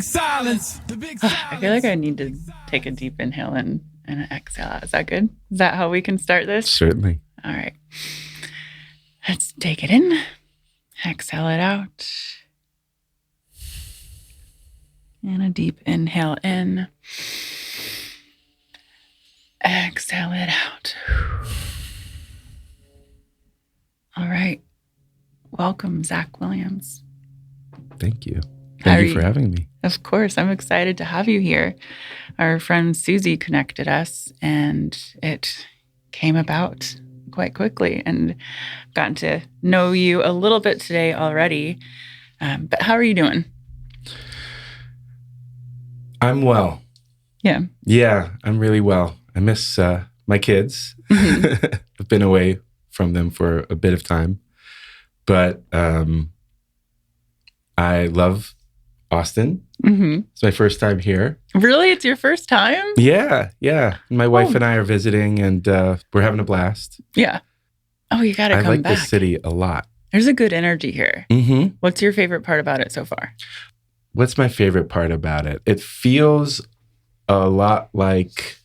big silence. The big silence. I feel like I need to take a deep inhale and an exhale. Is that good? Is that how we can start this? Certainly. All right. Let's take it in. Exhale it out. And a deep inhale in. Exhale it out. All right. Welcome, Zak Williams. Thank you. Thank you for having me. Of course. I'm excited to have you here. Our friend Susie connected us, and it came about quite quickly, and gotten to know you a little bit today already. But how are you doing? I'm well. Yeah. Yeah, I'm really well. I miss my kids. Mm-hmm. I've been away from them for a bit of time, but I love Austin. Mm-hmm. It's my first time here. Really? It's your first time? Yeah. My wife and I are visiting, and we're having a blast. Yeah. Oh, you got to come back. I like this city a lot. There's a good energy here. Mm-hmm. What's your favorite part about it so far? What's my favorite part about it? It feels a lot like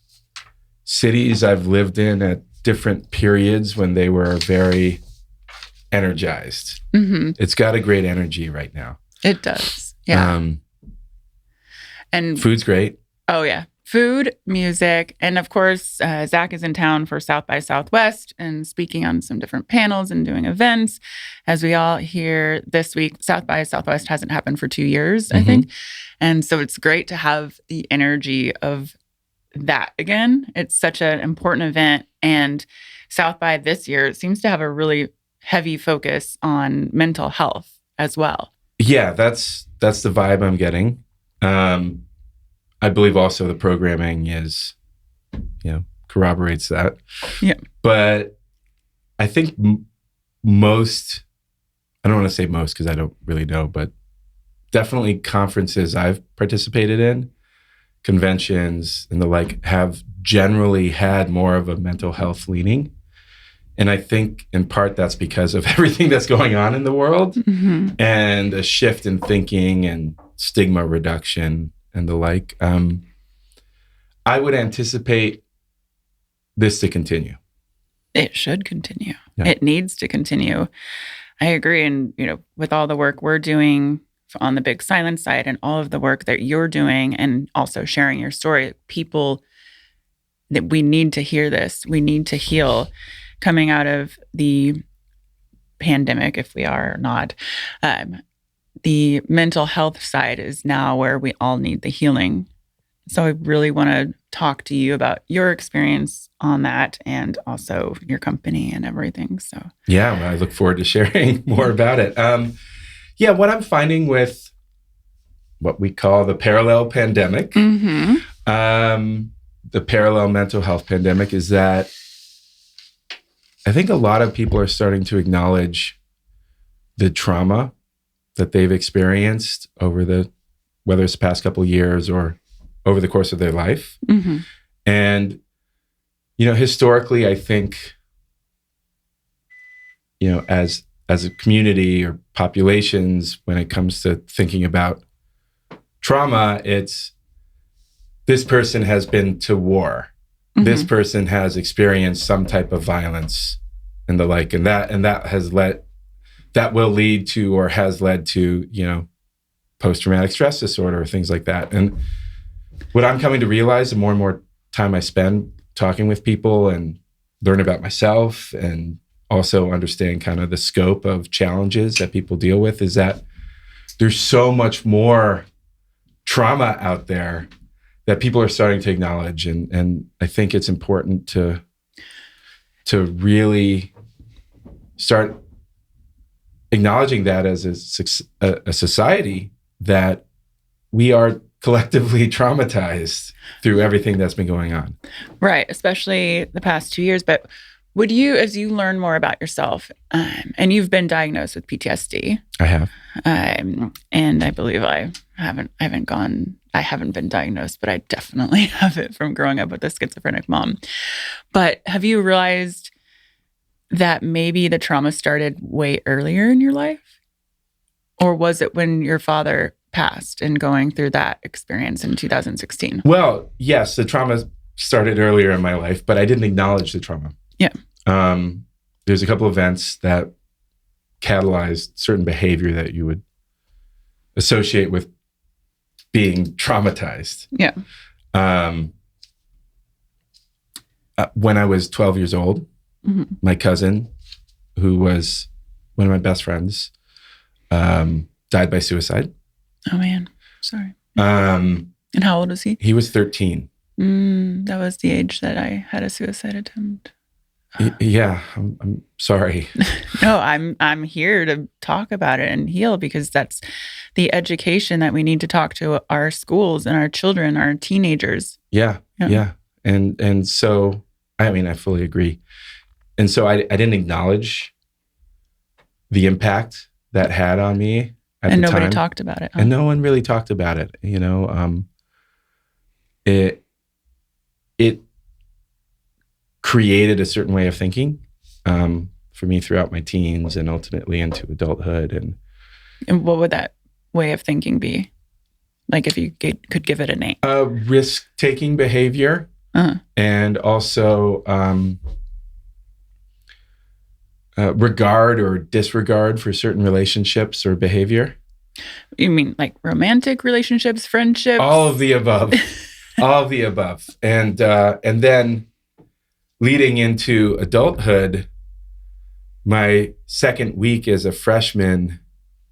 cities I've lived in at different periods when they were very energized. Mm-hmm. It's got a great energy right now. It does. Yeah. And food's great. Oh, yeah. Food, music, and of course, Zak is in town for South by Southwest and speaking on some different panels and doing events. As we all hear this week, South by Southwest hasn't happened for 2 years, I think. And so it's great to have the energy of that again. It's such an important event. And South by this year seems to have a really heavy focus on mental health as well. Yeah, that's the vibe I'm getting. I believe also the programming is, corroborates that. Yeah. But I think most, I don't want to say most because I don't really know, but definitely conferences I've participated in, conventions and the like, have generally had more of a mental health leaning. And I think in part that's because of everything that's going on in the world and a shift in thinking and stigma reduction and the like. I would anticipate this to continue. It should continue. Yeah. It needs to continue. I agree. And, with all the work we're doing on the big silence side and all of the work that you're doing and also sharing your story, people, that we need to hear this. We need to heal coming out of the pandemic, if we are or not. The mental health side is now where we all need the healing. So I really want to talk to you about your experience on that and also your company and everything. So yeah, well, I look forward to sharing more about it. What I'm finding with what we call the parallel pandemic, the parallel mental health pandemic, is that I think a lot of people are starting to acknowledge the trauma that they've experienced over whether it's the past couple of years or over the course of their life. And, historically, I think, as a community or populations, when it comes to thinking about trauma, it's this person has been to war. This person has experienced some type of violence and the like, and that will lead to or has led to, post-traumatic stress disorder or things like that. And what I'm coming to realize, the more and more time I spend talking with people and learn about myself and also understand kind of the scope of challenges that people deal with, is that there's so much more trauma out there that people are starting to acknowledge. And I think it's important to really start acknowledging that as a society, that we are collectively traumatized through everything that's been going on. Right, especially the past 2 years. But would you, as you learn more about yourself, and you've been diagnosed with PTSD. I have. And I believe I haven't been diagnosed, but I definitely have it from growing up with a schizophrenic mom. But have you realized that maybe the trauma started way earlier in your life? Or was it when your father passed and going through that experience in 2016? Well, yes, the trauma started earlier in my life, but I didn't acknowledge the trauma. Yeah. There's a couple events that catalyzed certain behavior that you would associate with being traumatized. Yeah. When I was 12 years old, my cousin, who was one of my best friends, died by suicide. Oh man, sorry. And how old was he? He was 13. That was the age that I had a suicide attempt. Yeah, I'm sorry. No, I'm here to talk about it and heal, because that's the education that we need to talk to our schools and our children, our teenagers. Yeah. And so, I mean, I fully agree. And so I didn't acknowledge the impact that had on me at the time. And nobody talked about it. Huh? And no one really talked about it. You know, it created a certain way of thinking for me throughout my teens and ultimately into adulthood. And what would that way of thinking be? Like, if you could give it a name? Risk-taking behavior, and also regard or disregard for certain relationships or behavior. You mean like romantic relationships, friendships? All of the above. All of the above. And then leading into adulthood, my second week as a freshman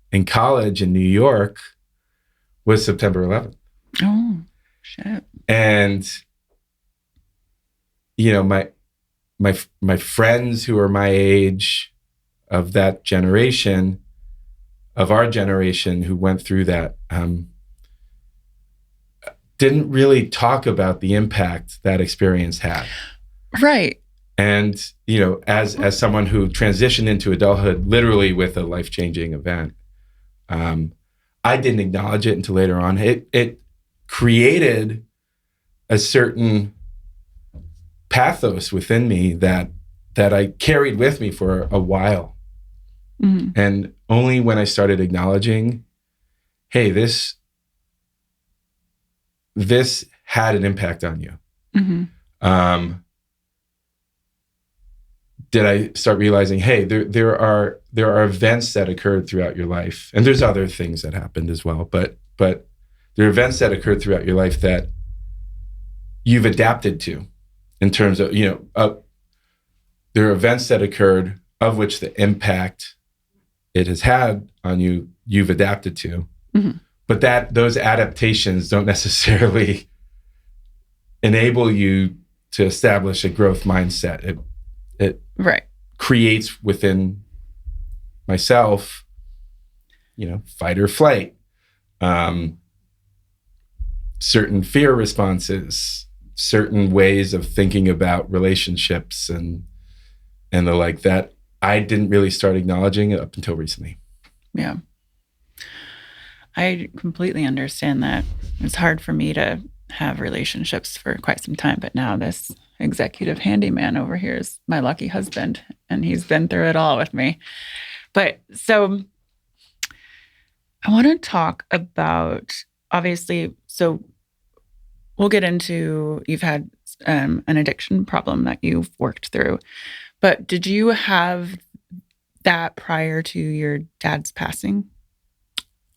in college in New York was September 11th. Oh, shit. And, you know, my friends who are my age, of that generation, of our generation who went through that, didn't really talk about the impact that experience had. Right. And, you know, as someone who transitioned into adulthood literally with a life-changing event, I didn't acknowledge it until later on. It created a certain pathos within me that I carried with me for a while. And only when I started acknowledging, hey, this had an impact on you, did I start realizing, hey, there are events that occurred throughout your life, and there's other things that happened as well, but there are events that occurred throughout your life that you've adapted to, in terms of, you know, there are events that occurred of which the impact it has had on you, you've adapted to, but those adaptations don't necessarily enable you to establish a growth mindset. It right. creates within myself, you know, fight or flight, certain fear responses, certain ways of thinking about relationships and the like, that I didn't really start acknowledging up until recently. Yeah. I completely understand that. It's hard for me to have relationships for quite some time, but now this executive handyman over here is my lucky husband, and he's been through it all with me. But so I want to talk about, obviously, so we'll get into, you've had an addiction problem that you've worked through, but did you have that prior to your dad's passing?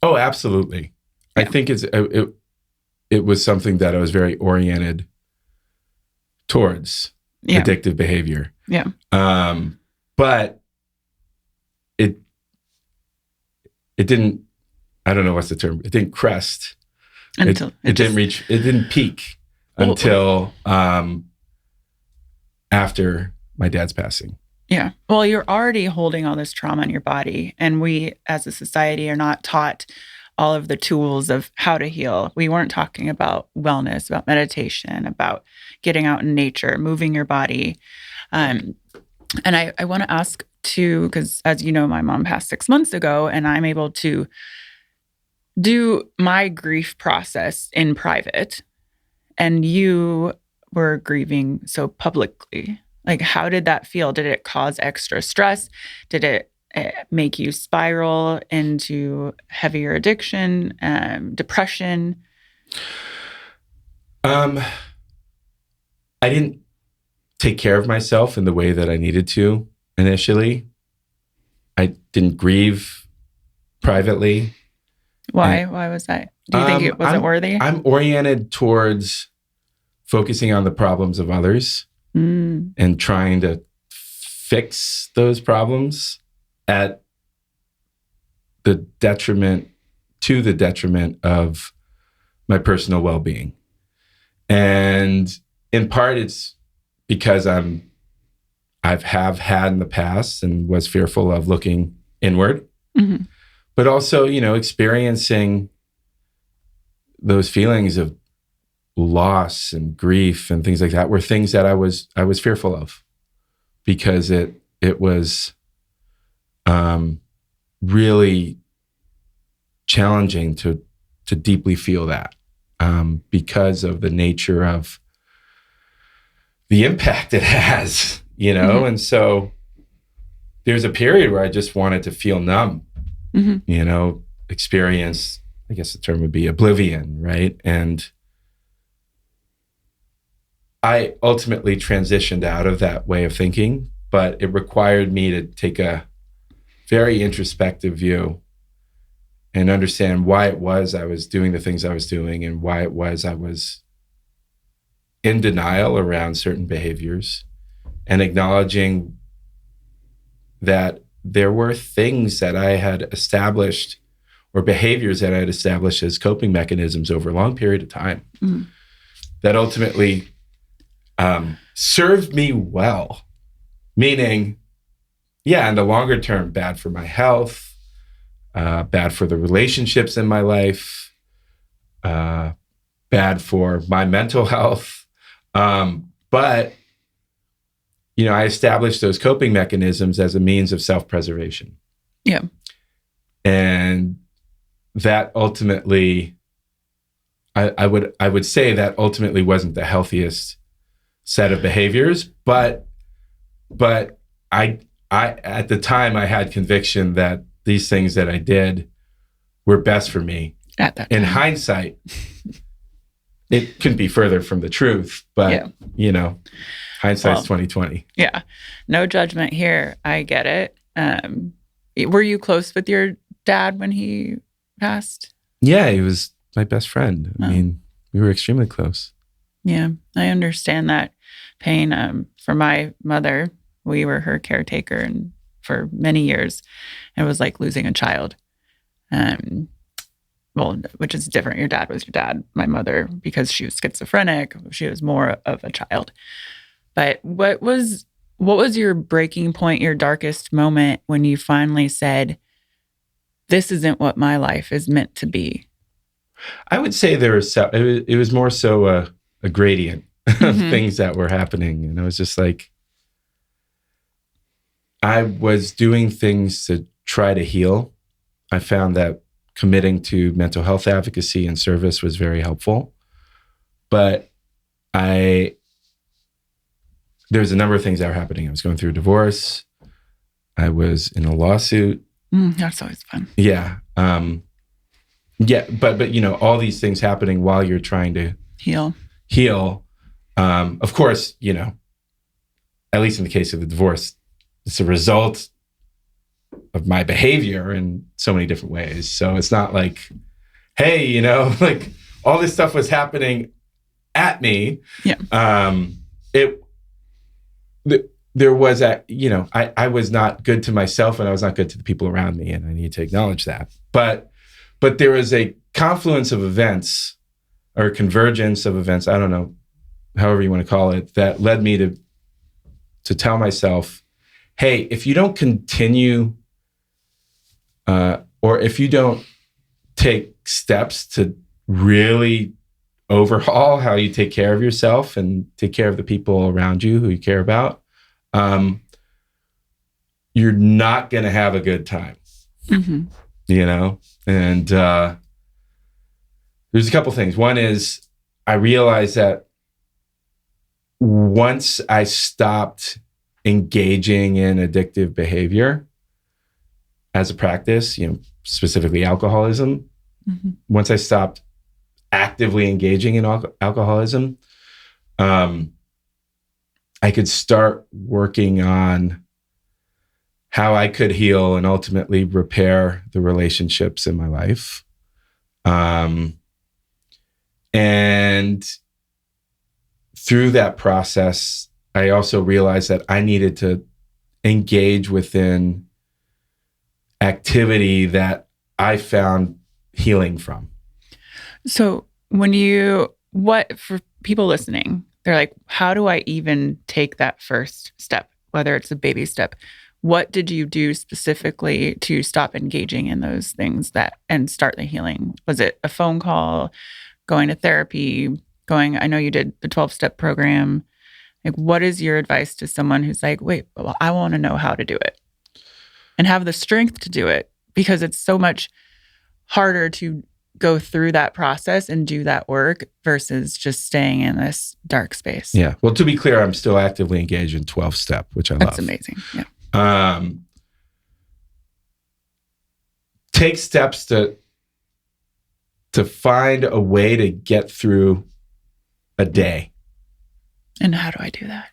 Oh, absolutely. Yeah. I think it was something that I was very oriented towards, addictive behavior. Yeah. But it didn't, I don't know what's the term. It didn't crest. Until it didn't peak until after my dad's passing. Yeah. Well, you're already holding all this trauma in your body, and we as a society are not taught all of the tools of how to heal. We weren't talking about wellness, about meditation, about getting out in nature, moving your body. And I want to ask too, because as you know, my mom passed 6 months ago, and I'm able to do my grief process in private, and you were grieving so publicly. Like, how did that feel? Did it cause extra stress? Did it make you spiral into heavier addiction, depression? I didn't take care of myself in the way that I needed to initially. I didn't grieve privately. Why? Why was that? Do you think it wasn't worthy? I'm oriented towards focusing on the problems of others and trying to fix those problems at the detriment of my personal well-being. And in part, it's because I've had in the past and was fearful of looking inward, but also, experiencing those feelings of loss and grief and things like that were things that I was fearful of, because it was really challenging to deeply feel that, because of the nature of the impact it has, And so there's a period where I just wanted to feel numb, experience, I guess the term would be oblivion, right? And I ultimately transitioned out of that way of thinking, but it required me to take a very introspective view and understand why it was I was doing the things I was doing and why it was I was in denial around certain behaviors, and acknowledging that there were things that I had established or behaviors that I had established as coping mechanisms over a long period of time that ultimately served me well. Meaning, in the longer term, bad for my health, bad for the relationships in my life, bad for my mental health. But I established those coping mechanisms as a means of self-preservation. Yeah. And that ultimately, I would say that ultimately wasn't the healthiest set of behaviors, but I at the time I had conviction that these things that I did were best for me. At that time. In hindsight, it couldn't be further from the truth, but hindsight's 2020. Yeah, no judgment here. I get it. Were you close with your dad when he passed? Yeah, he was my best friend. I mean, we were extremely close. Yeah, I understand that pain. For my mother, we were her caretaker, and for many years, it was like losing a child. Well, which is different. Your dad was your dad. My mother, because she was schizophrenic, she was more of a child. But what was your breaking point, your darkest moment when you finally said, this isn't what my life is meant to be? I would say it was more so a gradient of things that were happening. And I was just like, I was doing things to try to heal. I found that committing to mental health advocacy and service was very helpful. But there's a number of things that were happening. I was going through a divorce. I was in a lawsuit. That's always fun. Yeah. But all these things happening while you're trying to heal. Of course, at least in the case of the divorce, it's a result of my behavior in so many different ways. So it's not like, hey, like all this stuff was happening at me. Yeah. There was I was not good to myself and I was not good to the people around me, and I need to acknowledge that. But there was a confluence of events or convergence of events, I don't know, however you want to call it, that led me to tell myself, hey, if you don't continue or if you don't take steps to really overhaul how you take care of yourself and take care of the people around you who you care about, you're not going to have a good time, and there's a couple things. One is I realized that once I stopped engaging in addictive behavior, as a practice, specifically alcoholism. Once I stopped actively engaging in alcoholism, I could start working on how I could heal and ultimately repair the relationships in my life. And through that process, I also realized that I needed to engage within activity that I found healing from. So for people listening, they're like, how do I even take that first step, whether it's a baby step? What did you do specifically to stop engaging in those things and start the healing? Was it a phone call, going to therapy, I know you did the 12-step program. Like, what is your advice to someone who's like, wait, well, I want to know how to do it and have the strength to do it, because it's so much harder to go through that process and do that work versus just staying in this dark space. Yeah. Well, to be clear, I'm still actively engaged in 12-step, which I love. That's amazing. Yeah. Take steps to find a way to get through a day. And how do I do that?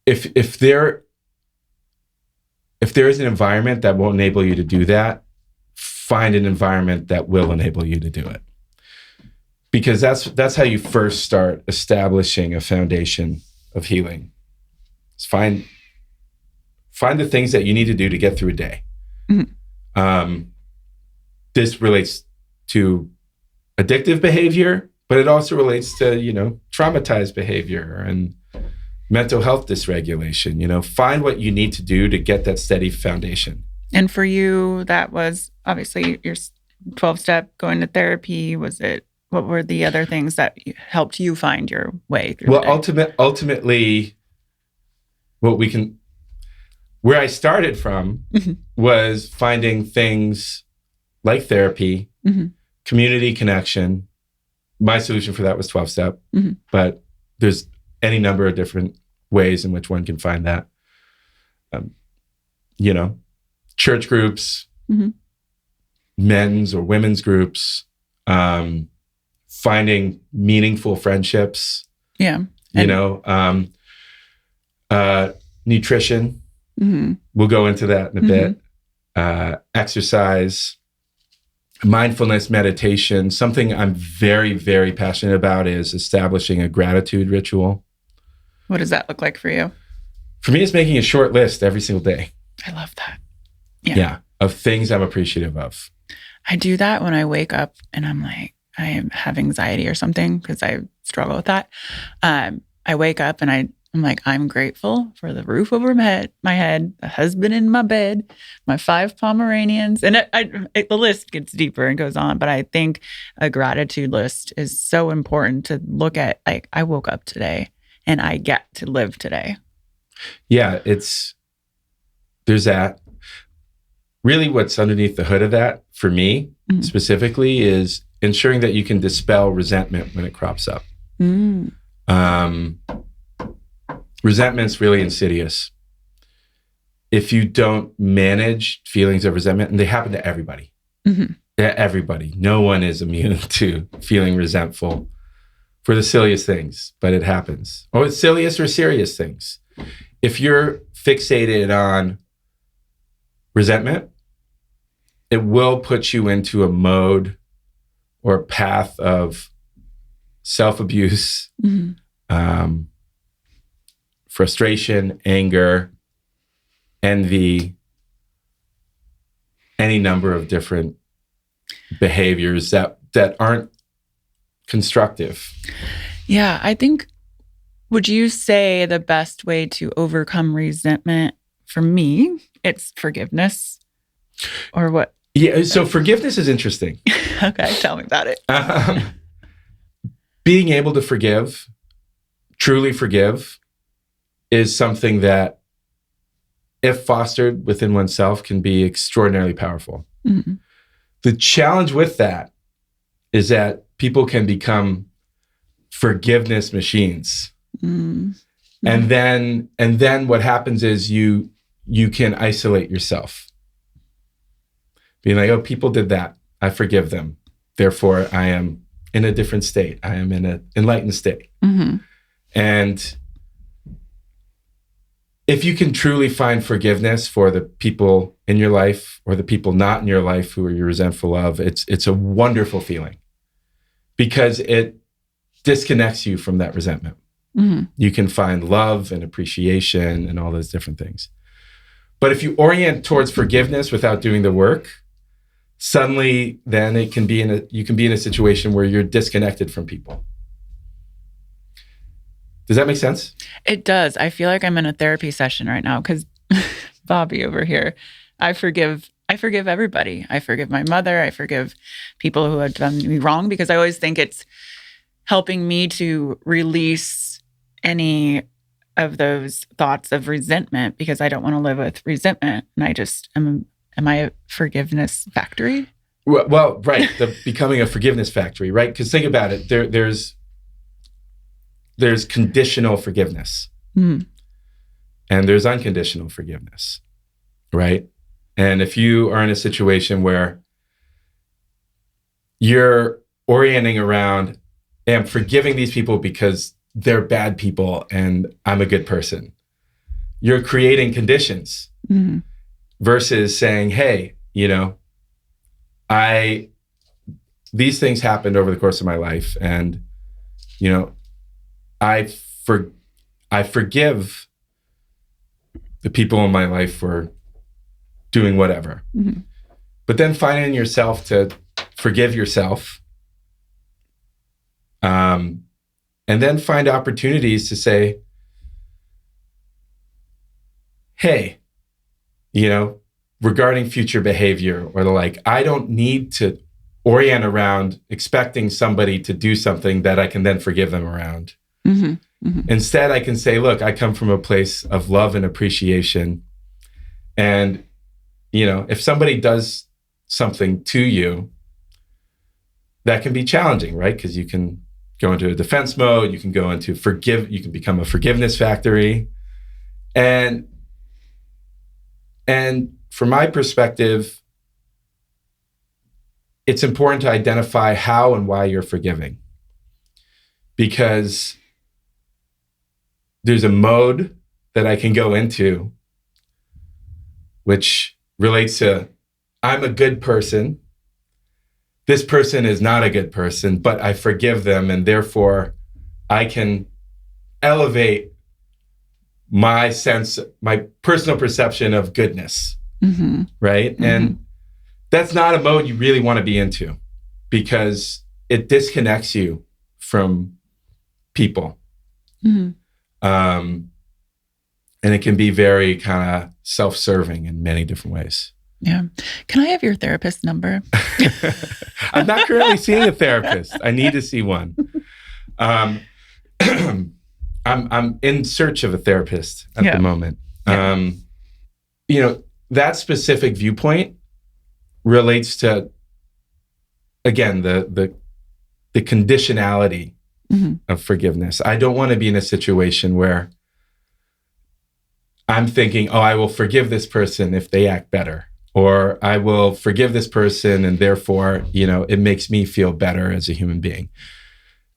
If there is an environment that won't enable you to do that, find an environment that will enable you to do it. Because that's how you first start establishing a foundation of healing. Just find the things that you need to do to get through a day. This relates to addictive behavior, but it also relates to, traumatized behavior and mental health dysregulation. Find what you need to do to get that steady foundation. And for you, that was obviously your 12-step, going to therapy. What were the other things that helped you find your way through the day? Ultimately, where I started from was finding things like therapy, community connection. My solution for that was 12-step, but there's any number of different ways in which one can find that. Church groups, men's or women's groups, finding meaningful friendships. Yeah. Nutrition. We'll go into that in a bit. Exercise, mindfulness, meditation. Something I'm very, very passionate about is establishing a gratitude ritual. What does that look like for you? For me, it's making a short list every single day. I love that. Yeah. Of things I'm appreciative of. I do that when I wake up and I'm like, I have anxiety or something, because I struggle with that. I wake up and I'm like, I'm grateful for the roof over my head, the husband in my bed, my 5 Pomeranians. And the list gets deeper and goes on. But I think a gratitude list is so important to look at. Like, I woke up today and I get to live today. Yeah, there's that. Really what's underneath the hood of that, for me specifically, is ensuring that you can dispel resentment when it crops up. Resentment's really insidious. If you don't manage feelings of resentment, and they happen to everybody. Everybody. No one is immune to feeling resentful for the silliest things, but it happens. Or it's silliest or serious things. If you're fixated on resentment, it will put you into a mode or a path of self-abuse, frustration, anger, envy, any number of different behaviors that aren't constructive. Yeah, I think, would you say the best way to overcome resentment, for me, it's forgiveness? Or what? Yeah, so forgiveness is interesting. Okay, tell me about it. Being able to forgive, truly forgive, is something that, if fostered within oneself, can be extraordinarily powerful. The challenge with that is that people can become forgiveness machines. And then what happens is you can isolate yourself. being like, oh, people did that. I forgive them. Therefore, I am in a different state. I am in an enlightened state. Mm-hmm. And if you can truly find forgiveness for the people in your life or the people not in your life who you're resentful of, it's a wonderful feeling because it disconnects you from that resentment. Mm-hmm. You can find love and appreciation and all those different things. But if you orient towards forgiveness without doing the work, suddenly then you can be in a situation where you're disconnected from people. Does that make sense? It does. I feel like I'm in a therapy session right now because Bobby over here, I forgive everybody. I forgive my mother. I forgive people who have done me wrong because I always think it's helping me to release any of those thoughts of resentment because I don't want to live with resentment. And I just am I a forgiveness factory? Well, right. Becoming a forgiveness factory, right? Because think about it. There's conditional forgiveness. Mm. And there's unconditional forgiveness, right? And if you are in a situation where you're orienting around, hey, I'm forgiving these people because they're bad people and I'm a good person, you're creating conditions versus saying, hey, these things happened over the course of my life and, I forgive the people in my life for doing whatever. Mm-hmm. But then finding yourself to forgive yourself. And then find opportunities to say, hey, regarding future behavior or the like, I don't need to orient around expecting somebody to do something that I can then forgive them around. Mm-hmm. Mm-hmm. Instead, I can say, look, I come from a place of love and appreciation. And, if somebody does something to you, that can be challenging, right? Because you can go into a defense mode, you can go into you can become a forgiveness factory. And from my perspective, it's important to identify how and why you're forgiving. Because there's a mode that I can go into, which relates to, I'm a good person. This person is not a good person, but I forgive them. And therefore I can elevate my personal perception of goodness. Mm-hmm. Right. Mm-hmm. And that's not a mode you really want to be into because it disconnects you from people. Mm-hmm. And it can be very kind of self-serving in many different ways. Yeah. Can I have your therapist number? I'm not currently seeing a therapist. I need to see one. I'm in search of a therapist at the moment. Yeah. That specific viewpoint relates to, again, the conditionality of forgiveness. I don't want to be in a situation where I'm thinking, oh, I will forgive this person if they act better, or I will forgive this person and therefore, it makes me feel better as a human being.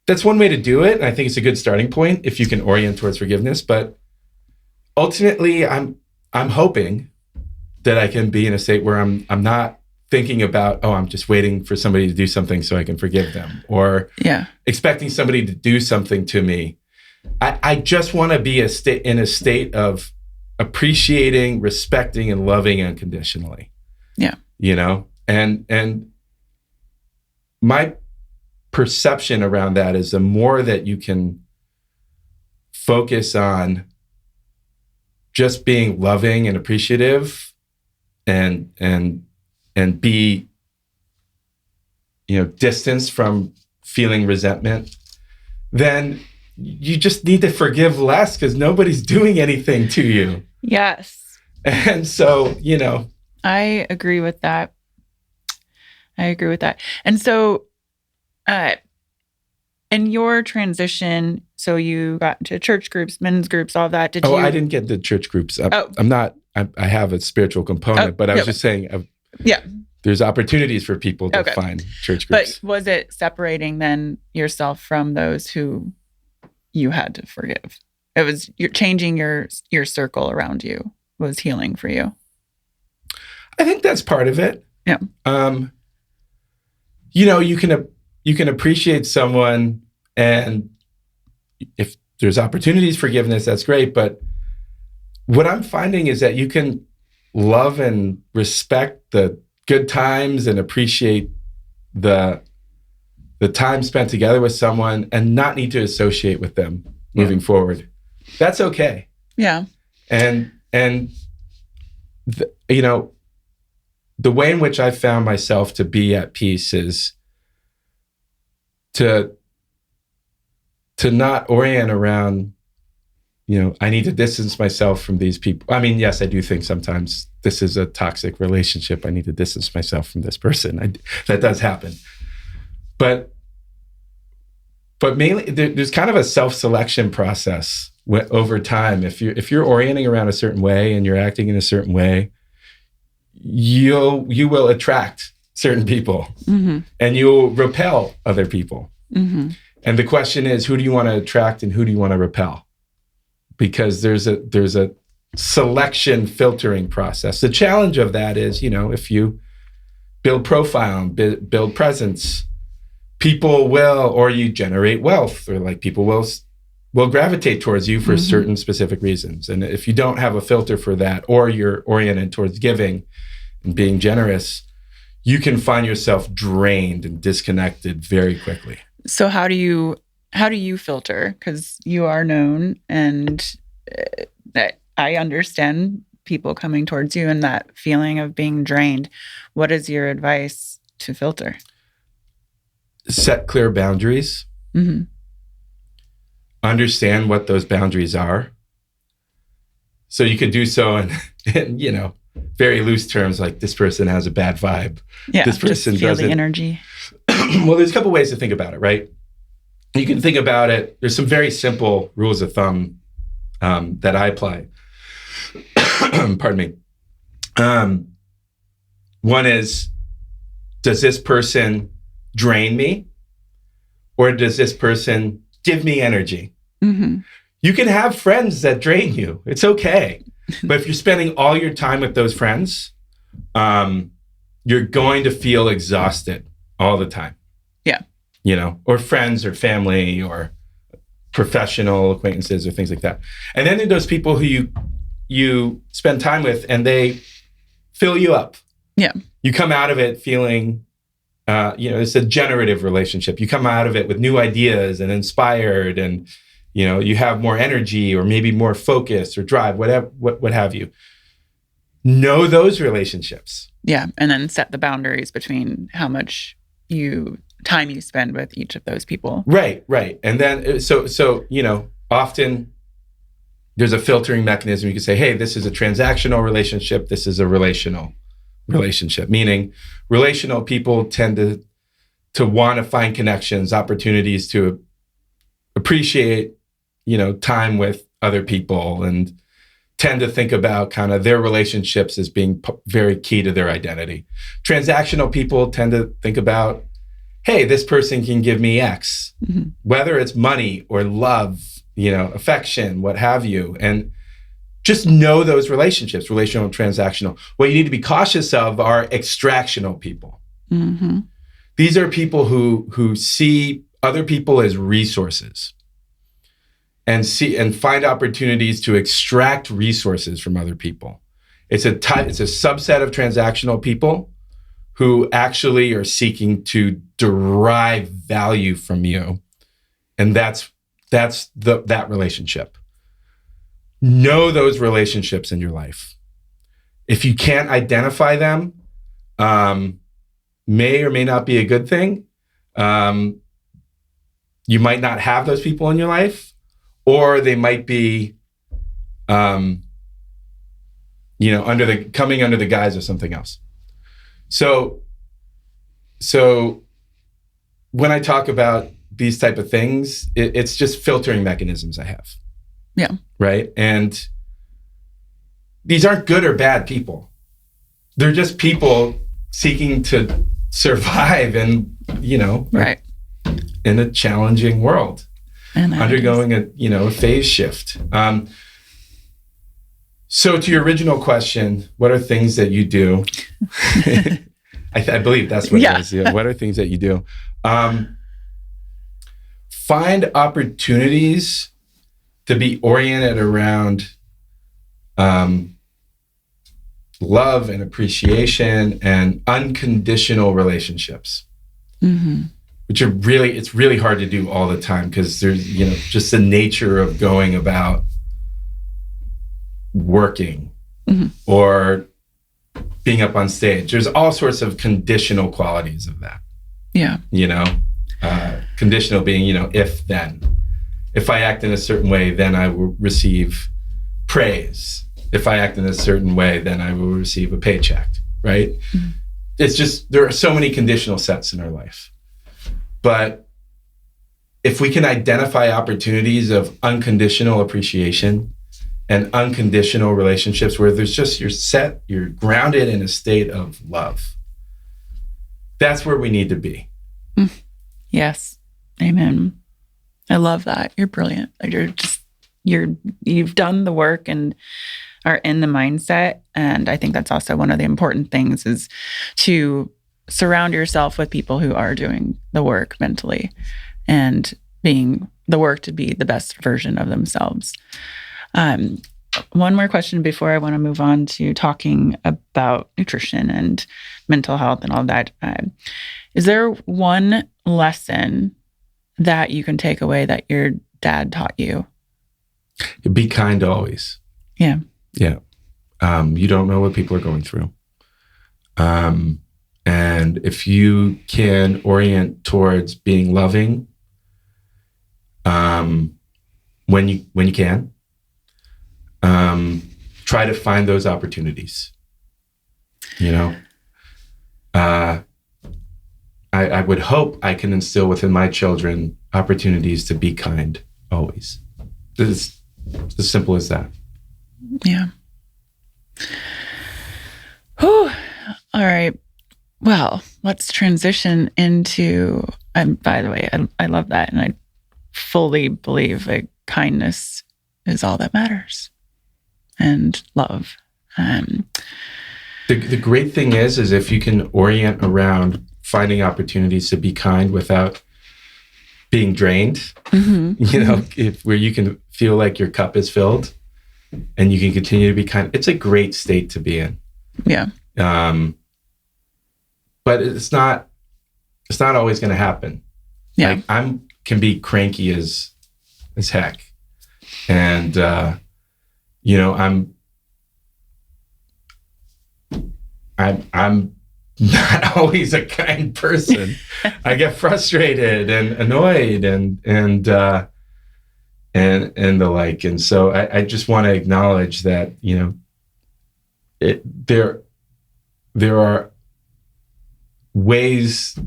That's one way to do it. And I think it's a good starting point if you can orient towards forgiveness. But ultimately, I'm hoping that I can be in a state where I'm not thinking about, oh, I'm just waiting for somebody to do something so I can forgive them, or expecting somebody to do something to me. I just want to be in a state of appreciating, respecting, and loving unconditionally. Yeah. And my perception around that is the more that you can focus on just being loving and appreciative and be, distanced from feeling resentment, then you just need to forgive less because nobody's doing anything to you. Yes. And so, I agree with that. And so, in your transition, so you got into church groups, men's groups, all that. Did you? I didn't get to church groups. I have a spiritual component, but I was just saying, there's opportunities for people to Okay. find church groups. But was it separating then yourself from those who you had to forgive? It was you're changing your circle around you was healing for you. I think that's part of it. Yeah. You can appreciate someone, and if there's opportunities for forgiveness, that's great. But what I'm finding is that you can love and respect the good times and appreciate the time spent together with someone and not need to associate with them moving forward. That's okay. Yeah. And the way in which I found myself to be at peace is to not orient around, I need to distance myself from these people. I mean, yes, I do think sometimes this is a toxic relationship. I need to distance myself from this person. That does happen. But mainly there's kind of a self-selection process over time. If you're orienting around a certain way and you're acting in a certain way, you will attract certain people, and you'll repel other people. And the question is, who do you want to attract and who do you want to repel? Because there's a selection filtering process. The challenge of that is, if you build profile and build presence, people will, or you generate wealth, or like people will gravitate towards you for certain specific reasons. And if you don't have a filter for that, or you're oriented towards giving and being generous, you can find yourself drained and disconnected very quickly. So how do you filter? Because you are known, and that I understand people coming towards you and that feeling of being drained. What is your advice to filter? Set clear boundaries. Understand what those boundaries are. So you could do so in very loose terms, like this person has a bad vibe. Yeah, this person just feel doesn't. the energy. Well, there's a couple ways to think about it, right? You can think about it. There's some very simple rules of thumb that I apply. Pardon me. One is, does this person drain me, or does this person give me energy? You can have friends that drain you. It's okay. But if you're spending all your time with those friends, you're going to feel exhausted all the time. Yeah. Or friends or family or professional acquaintances or things like that. And then there are those people who you spend time with and they fill you up. Yeah. You come out of it feeling, it's a generative relationship. You come out of it with new ideas and inspired, and you have more energy or maybe more focus or drive, whatever, what have you. Know those relationships. Yeah. And then set the boundaries between how much time you spend with each of those people. Right. And then, so often there's a filtering mechanism. You can say, hey, this is a transactional relationship. This is a relational relationship, meaning relational people tend to want to find connections, opportunities to appreciate, time with other people, and tend to think about kind of their relationships as being very key to their identity. Transactional people tend to think about, hey, this person can give me X, whether it's money or love, affection, what have you. And just know those relationships, relational and transactional. What you need to be cautious of are extractional people. These are people who see other people as resources and find opportunities to extract resources from other people. It's a subset of transactional people who actually are seeking to derive value from you. And that's that relationship. Know those relationships in your life. If you can't identify them, may or may not be a good thing. You might not have those people in your life, or they might be, coming under the guise of something else. So when I talk about these type of things, it's just filtering mechanisms I have. Yeah. Right. And these aren't good or bad people. They're just people seeking to survive and, right. in a challenging world, And undergoing a phase shift. So to your original question, what are things that you do? I believe that's what it is. Yeah. What are things that you do? Find opportunities to be oriented around love and appreciation and unconditional relationships, which are it's really hard to do all the time because there's, just the nature of going about working or being up on stage. There's all sorts of conditional qualities of that. Yeah. Conditional being, if then. If I act in a certain way, then I will receive praise. If I act in a certain way, then I will receive a paycheck, right? It's just, there are so many conditional sets in our life. But if we can identify opportunities of unconditional appreciation and unconditional relationships where there's just, you're grounded in a state of love, that's where we need to be. Yes. Amen. I love that. You're brilliant. You've done the work and are in the mindset. And I think that's also one of the important things is to surround yourself with people who are doing the work mentally and being the work to be the best version of themselves. One more question before I want to move on to talking about nutrition and mental health and all that. Is there one lesson that you can take away that your dad taught you? Be kind always. Yeah. Yeah. You don't know what people are going through. And if you can orient towards being loving, when you can, try to find those opportunities. I would hope I can instill within my children opportunities to be kind always. It's as simple as that. Yeah. Whew. All right. Well, let's transition into, by the way, I love that. And I fully believe that kindness is all that matters and love. The great thing is if you can orient around finding opportunities to be kind without being drained, where you can feel like your cup is filled and you can continue to be kind. It's a great state to be in. Yeah. But it's not always going to happen. Yeah. Like can be cranky as heck. And, I'm not always a kind person. I get frustrated and annoyed and the like. And so I just want to acknowledge that, there are ways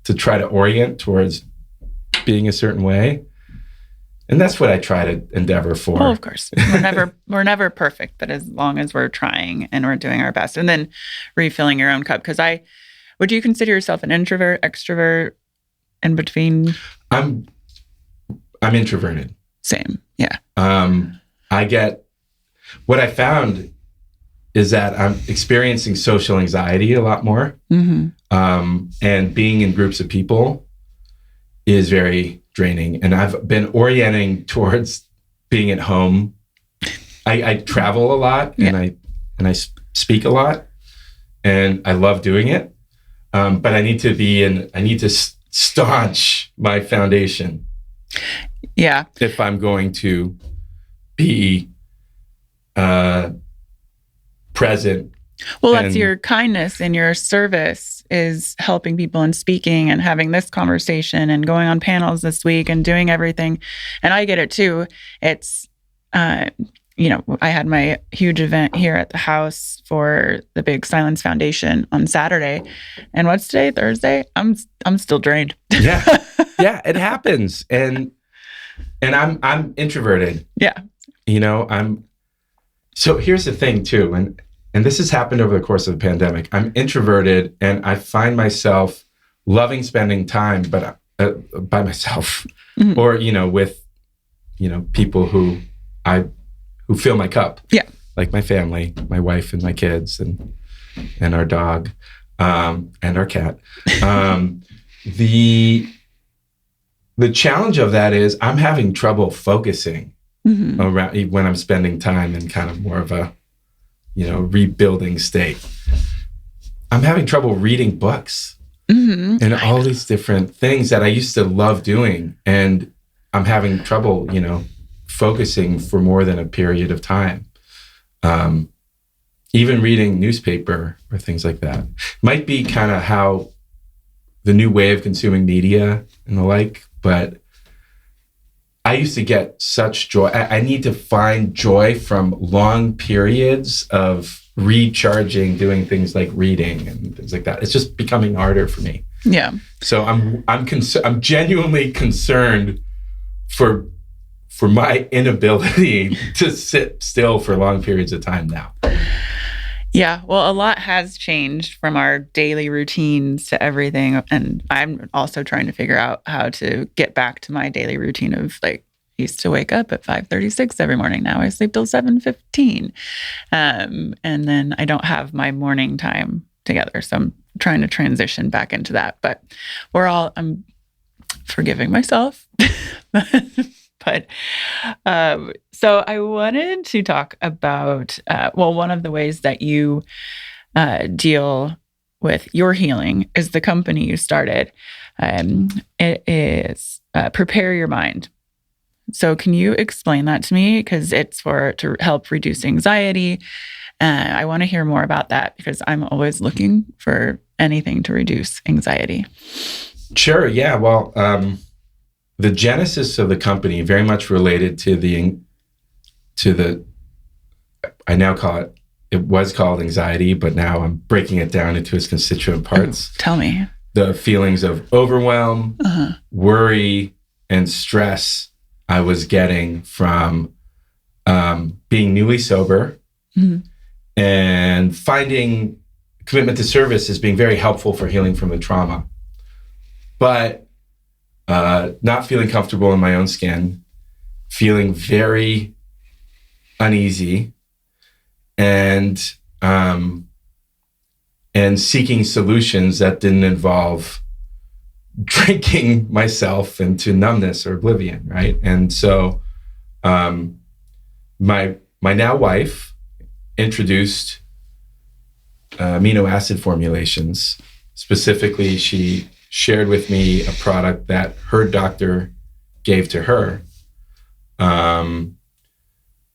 to try to orient towards being a certain way. And that's what I try to endeavor for. Well, of course, we're never perfect, but as long as we're trying and we're doing our best, and then refilling your own cup. Because would you consider yourself an introvert, extrovert, in between? I'm introverted. Same, yeah. What I found is that I'm experiencing social anxiety a lot more, and being in groups of people is very draining. And I've been orienting towards being at home. I travel a lot, and I speak a lot, and I love doing it. But I need to staunch my foundation. Yeah. If I'm going to be present. Well, that's your kindness and your service is helping people and speaking and having this conversation and going on panels this week and doing everything. And I get it too. It's, I had my huge event here at the house for the big Silence Foundation on Saturday. And what's today? Thursday? I'm still drained. Yeah. Yeah, it happens. And I'm introverted. Yeah. So here's the thing too. and this has happened over the course of the pandemic, I'm introverted and I find myself loving spending time, but by myself or, with, people who fill my cup. Yeah. Like my family, my wife and my kids and our dog, and our cat. The challenge of that is I'm having trouble focusing around when I'm spending time in kind of more of a, rebuilding state. I'm having trouble reading books and all these different things that I used to love doing. And I'm having trouble, focusing for more than a period of time. Even reading newspaper or things like that might be kind of how the new way of consuming media and the like, but I used to get such joy. I need to find joy from long periods of recharging, doing things like reading and things like that. It's just becoming harder for me. Yeah. So I'm genuinely concerned for my inability to sit still for long periods of time now. Yeah, well, a lot has changed from our daily routines to everything. And I'm also trying to figure out how to get back to my daily routine of I used to wake up at 5:36 every morning. Now I sleep till 7:15. And then I don't have my morning time together. So I'm trying to transition back into that. But I'm forgiving myself. But so I wanted to talk about, one of the ways that you deal with your healing is the company you started. It is Prepare Your Mind. So can you explain that to me? Because it's to help reduce anxiety. I want to hear more about that because I'm always looking for anything to reduce anxiety. Sure. Yeah. Well, the genesis of the company very much related to I now call it was called anxiety, but now I'm breaking it down into its constituent parts. Tell me. The feelings of overwhelm, worry, and stress I was getting from being newly sober and finding commitment to service as being very helpful for healing from the trauma. But not feeling comfortable in my own skin, feeling very uneasy, and seeking solutions that didn't involve drinking myself into numbness or oblivion, right? And so my now wife introduced amino acid formulations. Specifically, she shared with me a product that her doctor gave to her,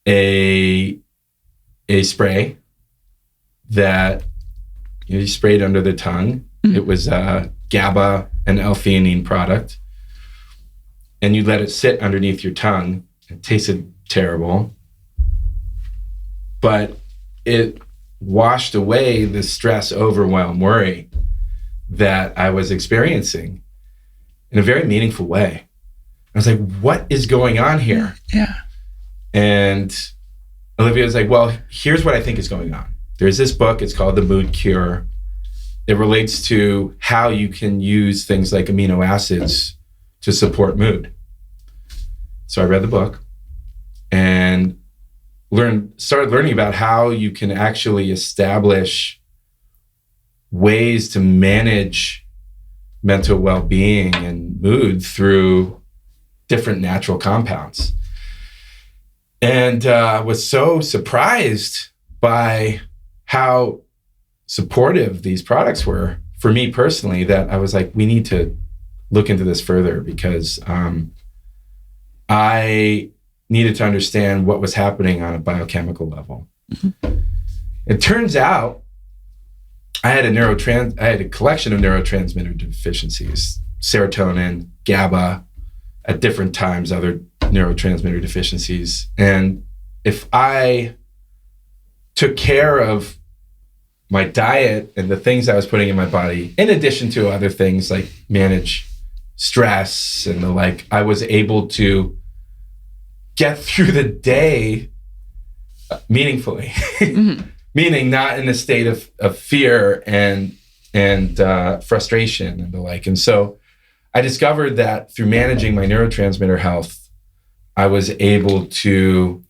a spray that you sprayed under the tongue. It was a GABA and L-theanine product, and you let it sit underneath your tongue. It tasted terrible, but it washed away the stress, overwhelm, worry that I was experiencing in a very meaningful way. I was like, what is going on here? Yeah. And Olivia was like, well, here's what I think is going on. There's this book, it's called The Mood Cure. It relates to how you can use things like amino acids to support mood. So I read the book and started learning about how you can actually establish ways to manage mental well-being and mood through different natural compounds. And was so surprised by how supportive these products were for me personally that I was like, we need to look into this further because I needed to understand what was happening on a biochemical level. It turns out I had a collection of neurotransmitter deficiencies, serotonin, GABA, at different times, other neurotransmitter deficiencies. And if I took care of my diet and the things I was putting in my body, in addition to other things like manage stress and the like, I was able to get through the day meaningfully. meaning not in a state of fear and frustration and the like. And so I discovered that through managing my neurotransmitter health, I was able to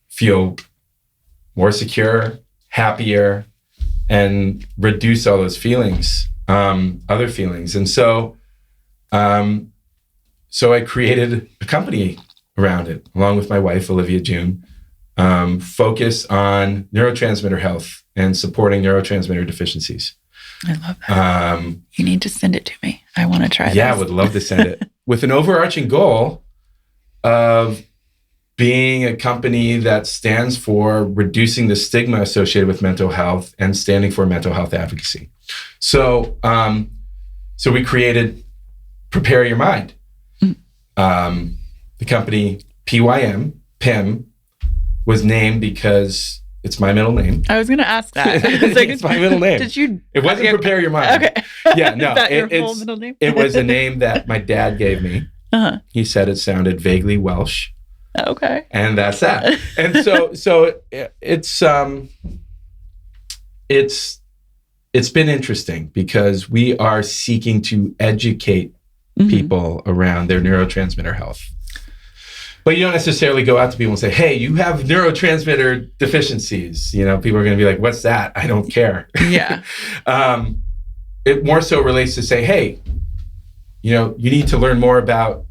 feel more secure, happier, and reduce all those feelings, other feelings. And so I created a company around it, along with my wife, Olivia June, focused on neurotransmitter health and supporting neurotransmitter deficiencies. I love that. You need to send it to me. I want to try this. Yeah, I would love to send it. With an overarching goal of being a company that stands for reducing the stigma associated with mental health and standing for mental health advocacy. So we created Prepare Your Mind. The company PYM, was named because it's my middle name. I was going to ask that. It's my middle name. It wasn't Prepare Your Mind. Okay. Yeah, no. Is that your full middle name? It was a name that my dad gave me. Uh-huh. He said it sounded vaguely Welsh. Okay. And that's that. And so it's been interesting because we are seeking to educate people around their neurotransmitter health. But you don't necessarily go out to people and say, hey, you have neurotransmitter deficiencies. You know, people are going to be like, what's that? I don't care. Yeah. It more so relates to say, hey, you know, you need to learn more about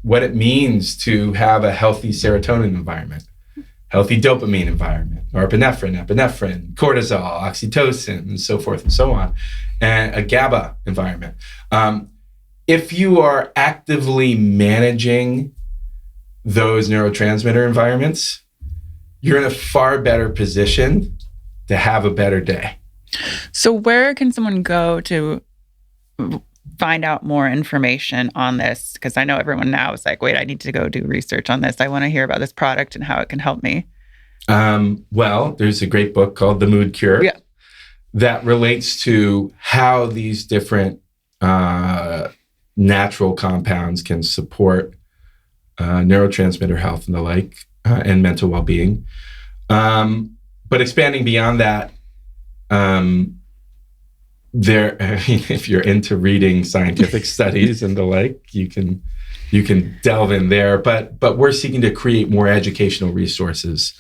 what it means to have a healthy serotonin environment, healthy dopamine environment, norepinephrine, epinephrine, cortisol, oxytocin, and so forth and so on, and a GABA environment. If you are actively managing those neurotransmitter environments, you're in a far better position to have a better day. So where can someone go to find out more information on this? Because I know everyone now is like, wait, I need to go do research on this. I want to hear about this product and how it can help me. Well, there's a great book called The Mood Cure that relates to how these different natural compounds can support neurotransmitter health and the like, and mental well-being. But expanding beyond that, if you're into reading scientific studies and the like, you can delve in there. But we're seeking to create more educational resources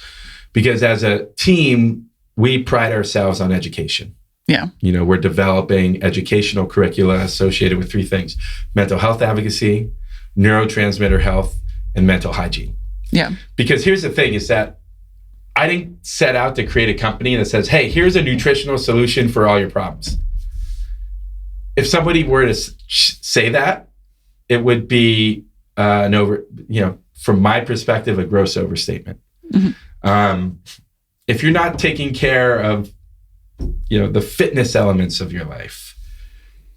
because as a team, we pride ourselves on education. Yeah. You know, we're developing educational curricula associated with three things: mental health advocacy, neurotransmitter health, and mental hygiene. Yeah. Because here's the thing is that I didn't set out to create a company that says, hey, here's a nutritional solution for all your problems. If somebody were to say that, it would be from my perspective, a gross overstatement. If you're not taking care of, the fitness elements of your life,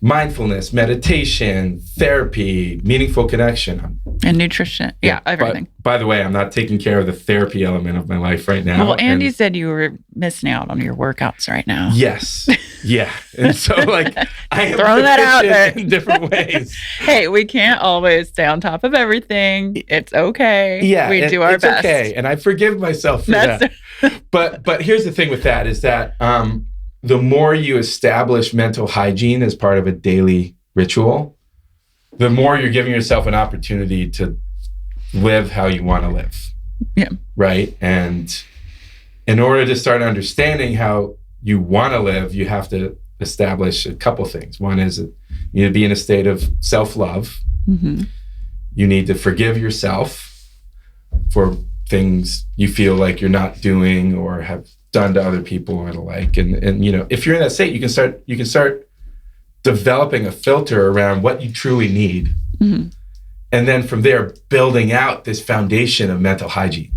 mindfulness, meditation, therapy, meaningful connection. And nutrition. Yeah, everything. By the way, I'm not taking care of the therapy element of my life right now. Well, Andy said you were missing out on your workouts right now. Yes. Yeah. And so I am throwing that out there in different ways. Hey, we can't always stay on top of everything. It's okay. Yeah. We do our best. It's okay. And I forgive myself for that. But here's the thing with that is that the more you establish mental hygiene as part of a daily ritual, the more you're giving yourself an opportunity to live how you want to live. Yeah. Right? And in order to start understanding how you want to live, you have to establish a couple things. One is you need to be in a state of self-love. Mm-hmm. You need to forgive yourself for things you feel like you're not doing or have done to other people or the like. And if you're in that state, you can start developing a filter around what you truly need. Mm-hmm. And then from there, building out this foundation of mental hygiene.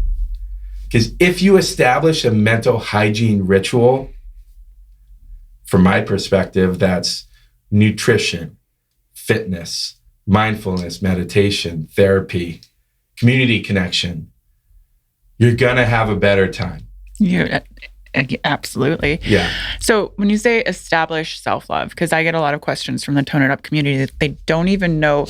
Because if you establish a mental hygiene ritual, from my perspective, that's nutrition, fitness, mindfulness, meditation, therapy, community connection, you're going to have a better time. Yeah, absolutely. Yeah. So when you say establish self-love, because I get a lot of questions from the Tone It Up community that they don't even know,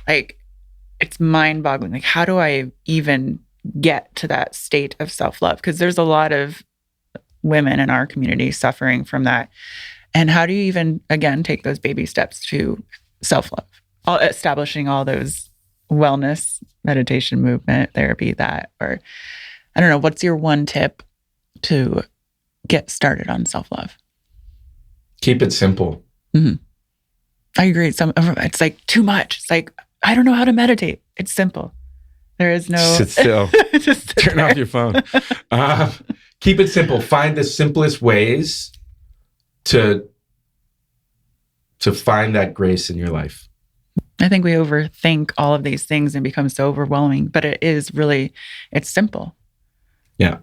it's mind-boggling. How do I even get to that state of self-love? Because there's a lot of women in our community suffering from that. And how do you even, again, take those baby steps to self-love, establishing all those wellness, meditation, movement, therapy, that, or I don't know, what's your one tip to get started on self-love? Keep it simple. Mm-hmm. I agree. It's like too much. It's like, I don't know how to meditate. It's simple. There is no... Sit still. Just sit Turn there. off your phone. Keep it simple. Find the simplest ways to find that grace in your life. I think we overthink all of these things and become so overwhelming, but it's simple. Yeah.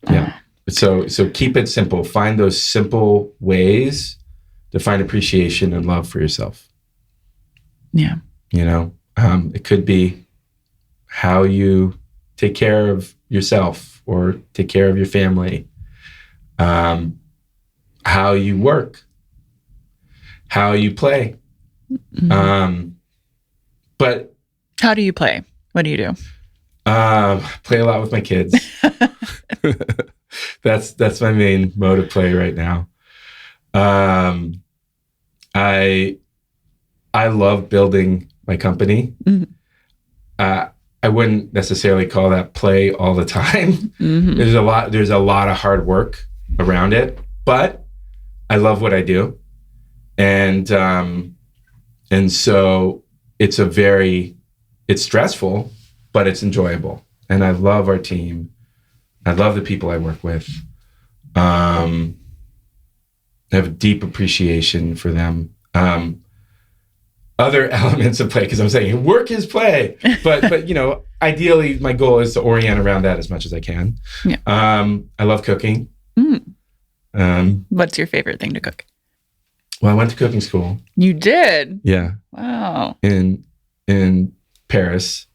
Yeah. So keep it simple. Find those simple ways to find appreciation and love for yourself. Yeah. It could be how you take care of yourself or take care of your family, how you work, how you play. Mm-hmm. But how do you play? What do you do? Play a lot with my kids. That's my main mode of play right now. I love building my company. Mm-hmm. I wouldn't necessarily call that play all the time. Mm-hmm. There's a lot of hard work around it, but I love what I do. And so it's stressful, but it's enjoyable. And I love our team. I love the people I work with. I have a deep appreciation for them. Other elements of play, because I'm saying work is play, but ideally my goal is to orient around that as much as I can. Yeah. I love cooking. Mm. What's your favorite thing to cook? Well, I went to cooking school. You did? Yeah. Wow. In Paris,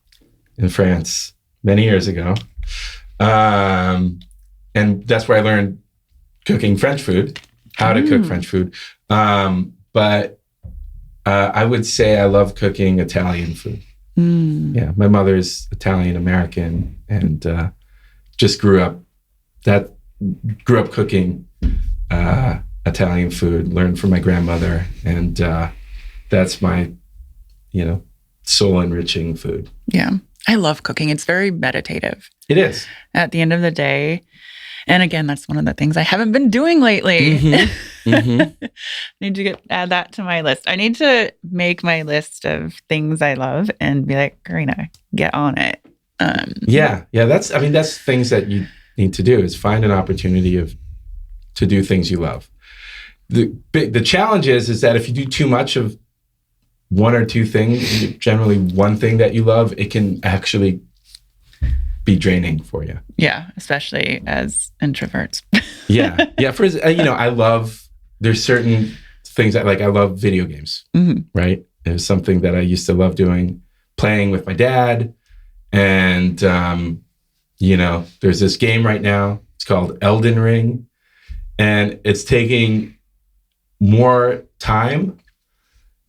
in France, many years ago. And that's where I learned cooking French food, how to cook French food. But I would say I love cooking Italian food. Mm. Yeah, my mother's Italian American, and just grew up cooking Italian food. Learned from my grandmother, and that's my, soul enriching food. Yeah, I love cooking. It's very meditative. It is. At the end of the day. And again, that's one of the things I haven't been doing lately. Mm-hmm. Mm-hmm. Need to add that to my list. I need to make my list of things I love and be like, Karena, get on it. Yeah. That's things that you need to do, is find an opportunity to do things you love. The challenge is that if you do too much of one or two things, generally one thing that you love, it can actually be draining for you. Yeah, especially as introverts. Yeah. There's certain things that I love video games, right? It was something that I used to love doing, playing with my dad. And, there's this game right now. It's called Elden Ring. And it's taking more time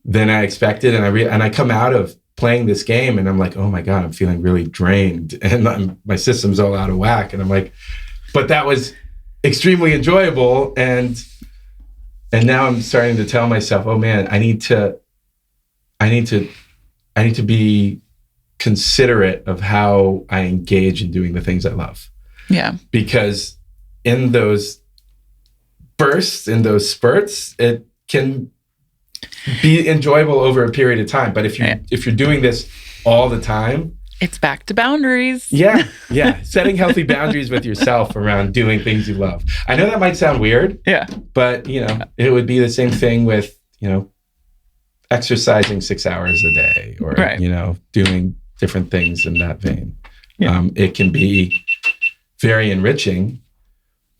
than I expected. And I come out of playing this game and I'm like, oh my God, I'm feeling really drained and my system's all out of whack. And I'm like, but that was extremely enjoyable. And now I'm starting to tell myself, oh man, I need to be considerate of how I engage in doing the things I love. Yeah. Because in those bursts, in those spurts, it can be enjoyable over a period of time. But if you're doing this all the time, it's back to boundaries. Yeah. Setting healthy boundaries with yourself around doing things you love. I know that might sound weird. Yeah. But it would be the same thing with, exercising 6 hours a day or, doing different things in that vein. Yeah. It can be very enriching,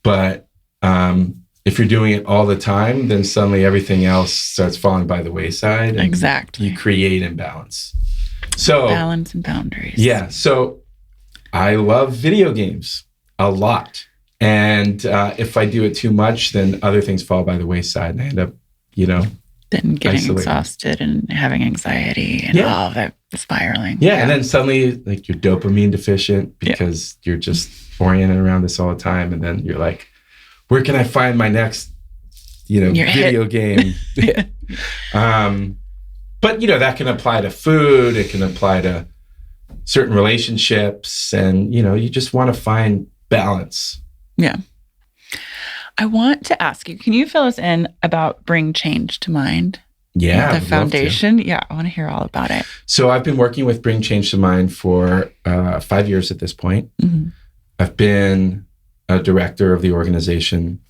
but if you're doing it all the time, then suddenly everything else starts falling by the wayside. And exactly. You create imbalance. So balance and boundaries. Yeah. So I love video games a lot. And if I do it too much, then other things fall by the wayside and I end up, then getting exhausted and having anxiety and all that spiraling. Yeah. And then suddenly you're dopamine deficient because you're just oriented around this all the time. And then you're like, where can I find my next, video game? But, that can apply to food. It can apply to certain relationships. And, you just want to find balance. Yeah. I want to ask you, can you fill us in about Bring Change to Mind? Yeah. The foundation. Yeah. I want to hear all about it. So I've been working with Bring Change to Mind for 5 years at this point. Mm-hmm. I've been a director of the organization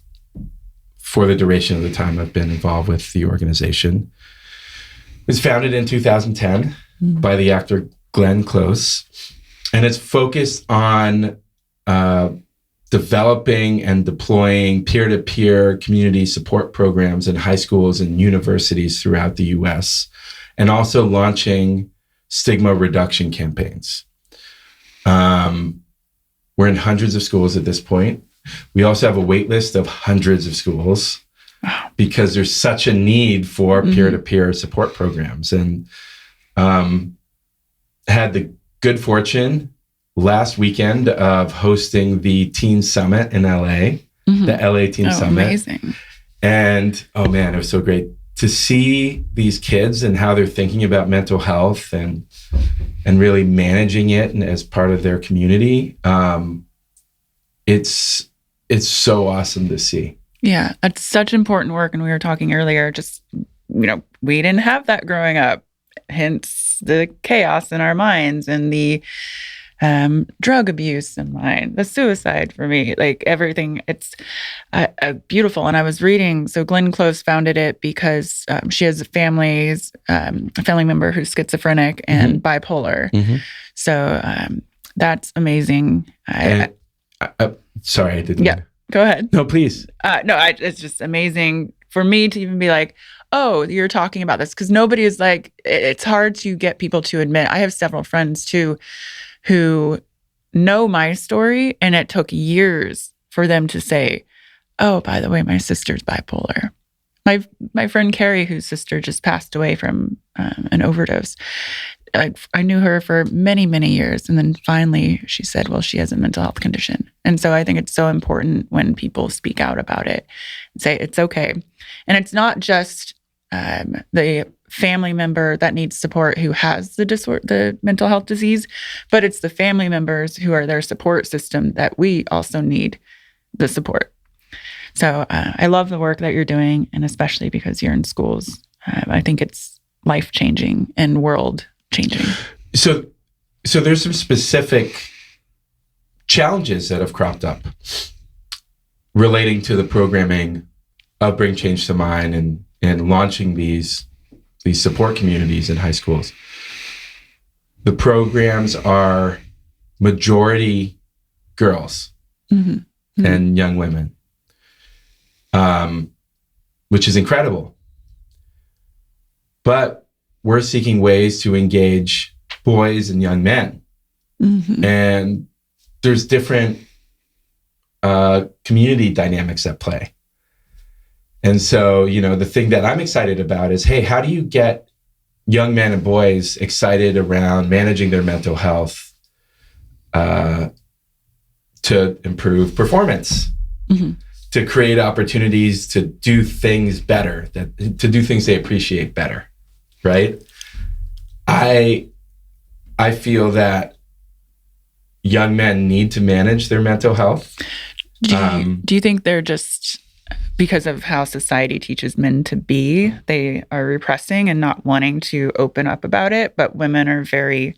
for the duration of the time I've been involved with the organization. It was founded in 2010 by the actor Glenn Close, and it's focused on developing and deploying peer-to-peer community support programs in high schools and universities throughout the US, and also launching stigma reduction campaigns. We're in hundreds of schools at this point. We also have a wait list of hundreds of schools because there's such a need for peer-to-peer support programs. And had the good fortune last weekend of hosting the Teen Summit in LA, the LA Teen Summit. Amazing. And oh man, it was so great to see these kids and how they're thinking about mental health and really managing it and as part of their community. It's so awesome to see. Yeah, that's such important work. And we were talking earlier, just, we didn't have that growing up, hence the chaos in our minds and the drug abuse in mine, the suicide for me, like everything. It's beautiful. And I was reading, so Glenn Close founded it because she has a family member who's schizophrenic and bipolar. So that's amazing. Sorry, I didn't. Yeah, go ahead. No, please. It's just amazing for me to even be like, oh, you're talking about this, because nobody is like, it's hard to get people to admit. I have several friends too who know my story, and it took years for them to say, oh, by the way, my sister's bipolar. My friend Carrie, whose sister just passed away from an overdose, I knew her for many, many years. And then finally she said, well, she has a mental health condition. And so I think it's so important when people speak out about it and say it's okay. And it's not just the family member that needs support who has the mental health disease, but it's the family members who are their support system that we also need the support. So I love the work that you're doing, and especially because you're in schools. I think it's life-changing and world-changing. So there's some specific challenges that have cropped up relating to the programming of Bring Change to Mind and launching these support communities in high schools. The programs are majority girls and young women, which is incredible. But we're seeking ways to engage boys and young men. And there's different community dynamics at play. And so, the thing that I'm excited about is, hey, how do you get young men and boys excited around managing their mental health to improve performance, to create opportunities to do things better, to do things they appreciate better, right? I feel that young men need to manage their mental health. Do you think they're just, because of how society teaches men to be, they are repressing and not wanting to open up about it, but women are very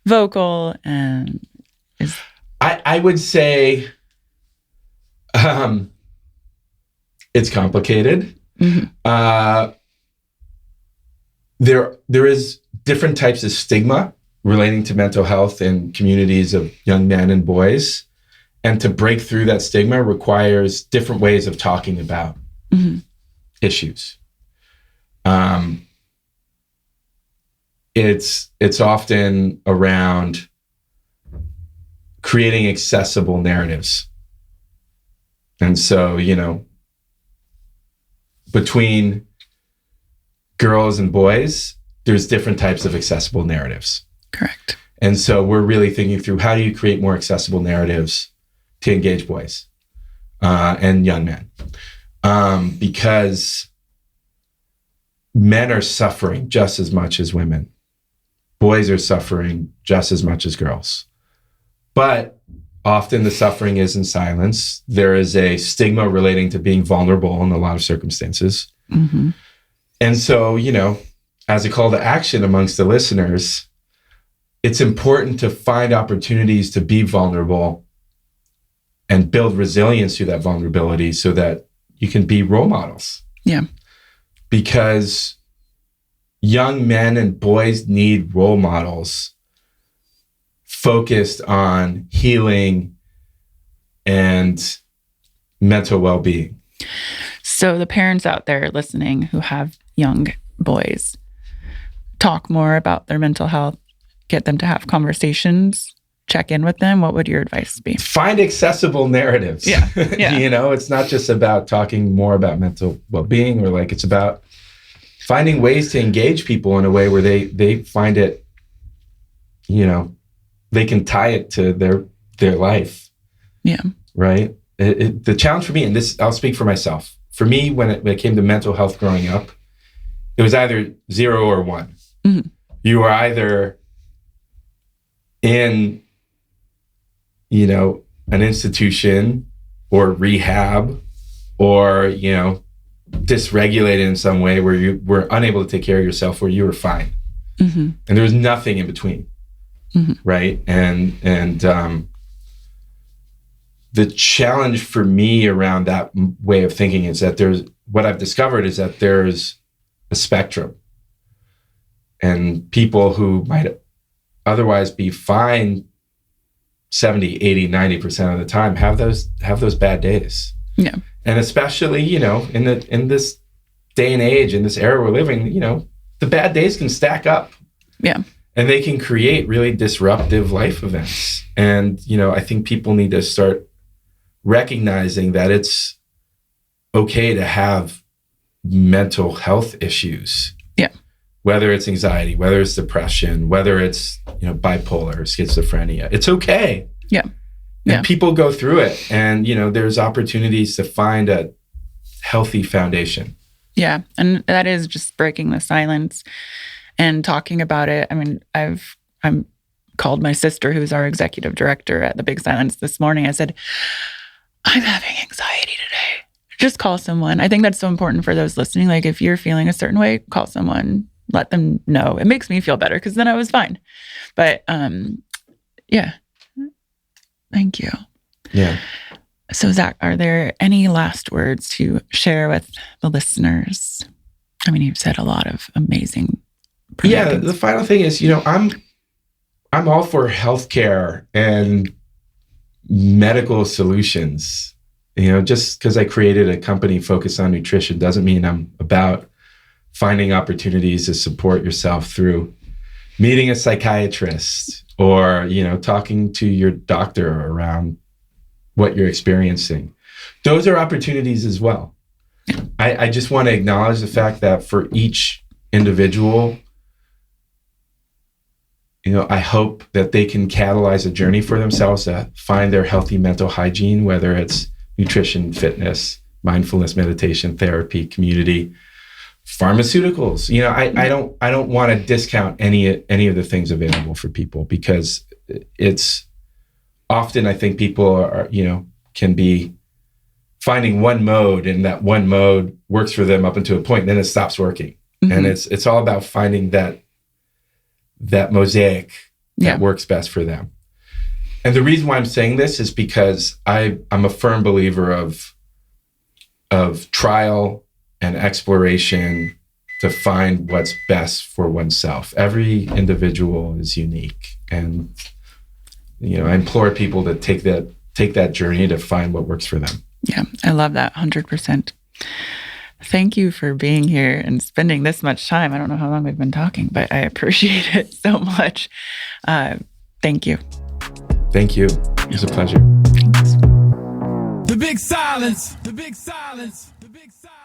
vocal and I would say it's complicated. There is different types of stigma relating to mental health in communities of young men and boys. And to break through that stigma requires different ways of talking about issues. It's often around creating accessible narratives. And so, between girls and boys, there's different types of accessible narratives. Correct. And so we're really thinking through, how do you create more accessible narratives to engage boys? and young men, because men are suffering just as much as women. Boys are suffering just as much as girls. But often the suffering is in silence. There is a stigma relating to being vulnerable in a lot of circumstances. Mm-hmm. And so, as a call to action amongst the listeners, it's important to find opportunities to be vulnerable and build resilience through that vulnerability so that you can be role models. Yeah. Because young men and boys need role models focused on healing and mental well-being. So the parents out there listening who have young boys, talk more about their mental health, get them to have conversations, check in with them. What would your advice be? Find accessible narratives. Yeah. It's not just about talking more about mental well-being, or it's about finding ways to engage people in a way where they find it, they can tie it to their life. Yeah. Right. The challenge for me, and this, I'll speak for myself. For me, when it came to mental health growing up, it was either 0 or 1. Mm-hmm. You were either in, an institution or rehab, or, dysregulated in some way where you were unable to take care of yourself, or you were fine. Mm-hmm. And there was nothing in between. Mm-hmm. Right. And the challenge for me around that way of thinking is that what I've discovered is that there's a spectrum, and people who might otherwise be fine 70, 80, 90% of the time have those bad days. Yeah. And especially, in this day and age, in this era we're living, the bad days can stack up. Yeah. And they can create really disruptive life events. And, I think people need to start recognizing that it's okay to have mental health issues. Yeah. Whether it's anxiety, whether it's depression, whether it's, bipolar or schizophrenia, it's okay. Yeah. And people go through it, and, there's opportunities to find a healthy foundation. Yeah. And that is just breaking the silence and talking about it. I mean, I'm called my sister, who's our executive director at the Big Silence, this morning. I said, I'm having anxiety today. Just call someone. I think that's so important for those listening. Like, if you're feeling a certain way, call someone, let them know. It makes me feel better, because then I was fine. But yeah. Thank you. Yeah. So Zach, are there any last words to share with the listeners? I mean, you've said a lot of amazing. Yeah. The final thing is, I'm all for healthcare and medical solutions. Just because I created a company focused on nutrition doesn't mean I'm about finding opportunities to support yourself through meeting a psychiatrist, or, talking to your doctor around what you're experiencing. Those are opportunities as well. I just want to acknowledge the fact that for each individual, I hope that they can catalyze a journey for themselves to find their healthy mental hygiene, whether it's nutrition, fitness, mindfulness, meditation, therapy, community, pharmaceuticals. I don't want to discount any of the things available for people, because it's often, I think people are, can be finding one mode, and that one mode works for them up until a point, and then it stops working. Mm-hmm. And it's all about finding that mosaic that works best for them. And the reason why I'm saying this is because I'm a firm believer of trial and exploration to find what's best for oneself. Every individual is unique. And, I implore people to take that journey to find what works for them. Yeah, I love that 100%. Thank you for being here and spending this much time. I don't know how long we've been talking, but I appreciate it so much. Thank you. Thank you. It was a pleasure. Thanks. The Big Silence. The Big Silence. The Big Silence.